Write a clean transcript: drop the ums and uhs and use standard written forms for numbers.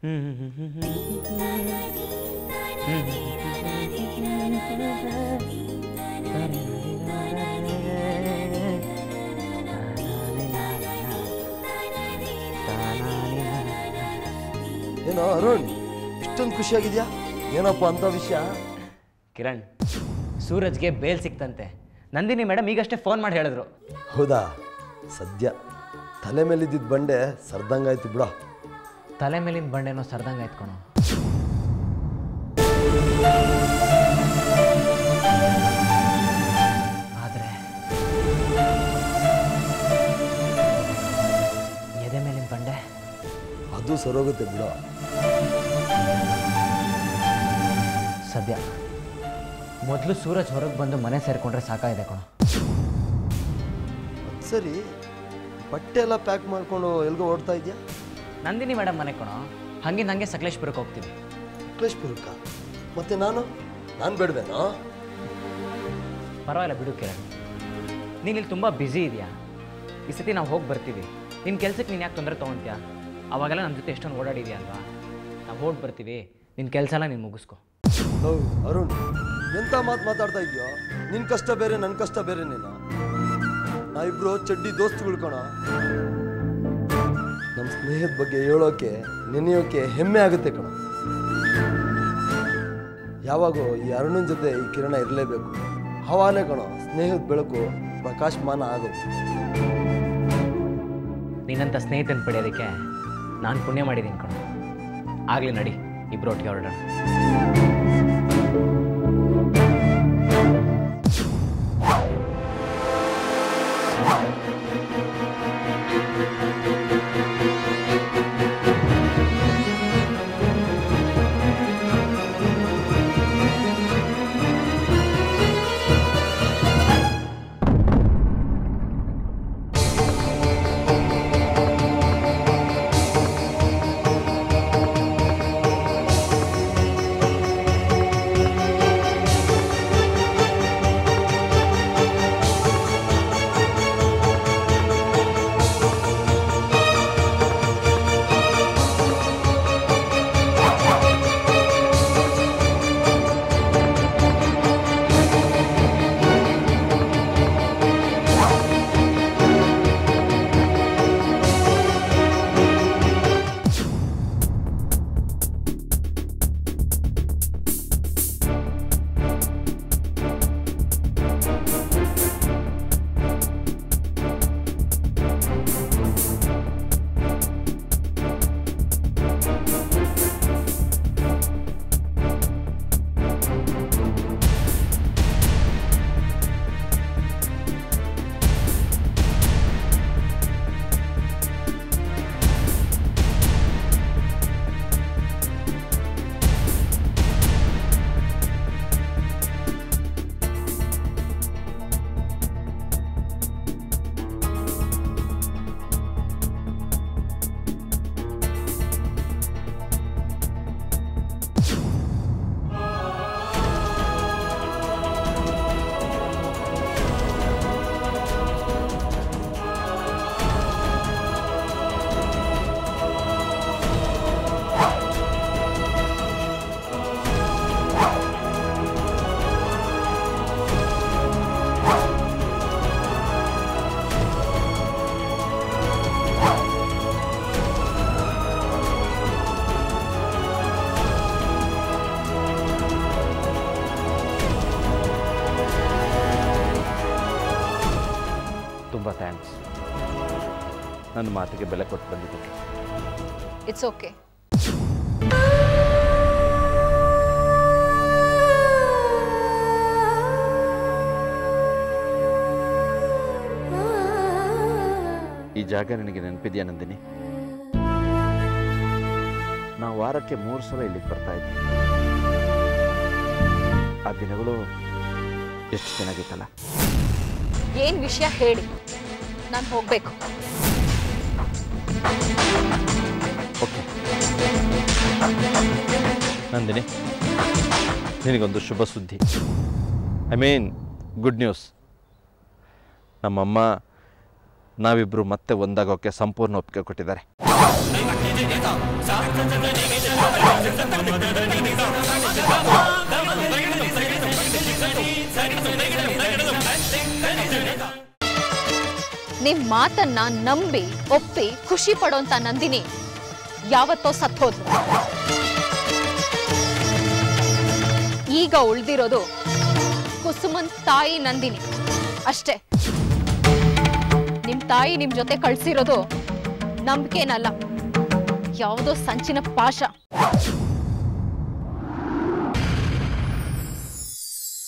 ಏನೋ ಅರುಣ್, ಇಷ್ಟೊಂದು ಖುಷಿಯಾಗಿದೆಯಾ? ಏನಪ್ಪ ಅಂತ ವಿಷಯ? ಕಿರಣ್, ಸೂರಜ್ಗೆ ಬೇಲ್ ಸಿಕ್ತಂತೆ. ನಂದಿನಿ ಮೇಡಮ್ ಈಗಷ್ಟೇ ಫೋನ್ ಮಾಡಿ ಹೇಳಿದ್ರು. ಹೌದಾ? ಸದ್ಯ ತಲೆ ಮೇಲಿದ್ದಿದ್ದ ಬಂಡೆ ಸರ್ದಂಗಾಯ್ತು ಬಿಡ. ತಲೆ ಮೇಲಿನ ಬಂಡೆನೋ ಸರ್ದಂಗಾಯ್ತು ಕಣೋ. ಆದರೆ ಎದೆ ಮೇಲಿನ ಬಂಡೆ ಅದು ಸರೋಗುತ್ತೆ ಬಿಡ. ಸದ್ಯ ಮೊದಲು ಸೂರಜ್ ಹೊರಗೆ ಬಂದು ಮನೆ ಸೇರಿಕೊಂಡ್ರೆ ಸಾಕಾಗಿದೆ ಕಣೋ. ಸರಿ, ಬಟ್ಟೆ ಎಲ್ಲ ಪ್ಯಾಕ್ ಮಾಡ್ಕೊಂಡು ಎಲ್ಗೋ ಓಡ್ತಾ ಇದೆಯಾ? ನಂದಿನಿ ಮೇಡಮ್ ಮನೆ ಕಣೋ. ಹಂಗಿಂದ ಹಂಗೆ ಸಕಲೇಶ್ಪುರಕ್ಕೆ ಹೋಗ್ತೀವಿ. ಸಕಲೇಶ್ಪುರಕ್ಕ? ಮತ್ತೆ ನಾನು ಬೇಡವೇನೋ? ಪರವಾಗಿಲ್ಲ ಬಿಡು ಕಿರಣ್, ನೀನು ಇಲ್ಲಿ ತುಂಬ ಬ್ಯುಸಿ ಇದೆಯಾ. ಈ ಸತಿ ನಾವು ಹೋಗಿ ಬರ್ತೀವಿ. ನಿನ್ನ ಕೆಲಸಕ್ಕೆ ನೀನು ಯಾಕೆ ತೊಂದರೆ ತೊಗೊಳ್ತೀಯಾ? ಅವಾಗೆಲ್ಲ ನಮ್ಮ ಜೊತೆ ಎಷ್ಟೊಂದು ಓಡಾಡಿದ್ಯಾ ಅಲ್ವಾ? ನಾವು ಹೋಗಿ ಬರ್ತೀವಿ, ನಿನ್ನ ಕೆಲಸ ಎಲ್ಲ ನೀನು ಮುಗಿಸ್ಕೊ. ಹೌದು ಅರುಣ್, ಎಂಥ ಮಾತಾಡ್ತಾ ಇದೆಯೋ? ನಿನ್ನ ಕಷ್ಟ ಬೇರೆ, ನನ್ನ ಕಷ್ಟ ಬೇರೆ. ನಾವಿಬ್ರು ಚಡ್ಡಿ ದೋಸ್ತುಗಳು ಕಣ. ನಮ್ಮ ಸ್ನೇಹದ ಬಗ್ಗೆ ಹೇಳೋಕೆ ನೆನೆಯೋಕೆ ಹೆಮ್ಮೆ ಆಗುತ್ತೆ ಕಣ. ಯಾವಾಗೋ ಈ ಅರುಣನ ಜೊತೆ ಈ ಕಿರಣ ಇರಲೇಬೇಕು. ಹವಾನೇ ಕಣ ಸ್ನೇಹದ ಬೆಳಕು ಪ್ರಕಾಶಮಾನ ಆಗುತ್ತೆ. ನೀನಂತ ಸ್ನೇಹಿತನ ಪಡೆಯೋದಕ್ಕೆ ನಾನು ಪುಣ್ಯ ಮಾಡಿದ್ದೀನಿ ಕಣ. ಆಗಲಿ ನಡಿ, ಇಬ್ಬರು ಒಟ್ಟಿಗೆ ಹೊರಡೋಣ. ತುಂಬ ಥ್ಯಾಂಕ್ಸ್, ನನ್ನ ಮಾತಿಗೆ ಬೆಲೆ ಕೊಟ್ಟು ಬಂದಿದ್ದಕ್ಕೆ. It's okay. ಈ ಜಾಗ ನನಗೆ ನೆನಪಿದೆಯಾ ನಂದಿನಿ? ನಾವು ವಾರಕ್ಕೆ 3 ಸಲ ಇಲ್ಲಿಗೆ ಬರ್ತಾ ಇದ್ವಿ. ಆ ದಿನಗಳು ಎಷ್ಟು ಚೆನ್ನಾಗಿತ್ತಲ್ಲ. ಏನ್ ವಿಷಯ ಹೇಳಿ, ನಾನು ಹೋಗ್ಬೇಕು. ಓಕೆ ನಂದಿನಿ, ನಿನಗೊಂದು ಶುಭ ಸುದ್ದಿ. I mean good news. ನಮ್ಮಮ್ಮ ನಾವಿಬ್ಬರು ಮತ್ತೆ ಒಂದಾಗೋಕ್ಕೆ ಸಂಪೂರ್ಣ ಒಪ್ಪಿಗೆ ಕೊಟ್ಟಿದ್ದಾರೆ. ನಿಮ್ ಮಾತನ್ನ ನಂಬಿ ಒಪ್ಪಿ ಖುಷಿ ಪಡೋಂತ ನಂದಿನಿ ಯಾವತ್ತೋ ಸತ್ತೋದ್ಲು. ಈಗ ಉಳ್ದಿರೋದು ಕುಸುಮನ್ ತಾಯಿ ನಂದಿನಿ ಅಷ್ಟೇ. ನಿಮ್ ತಾಯಿ ನಿಮ್ ಜೊತೆ ಕಳ್ಸಿರೋದು ನಂಬಿಕೆನಲ್ಲ, ಯಾವುದೋ ಸಂಚಿನ ಪಾಶ.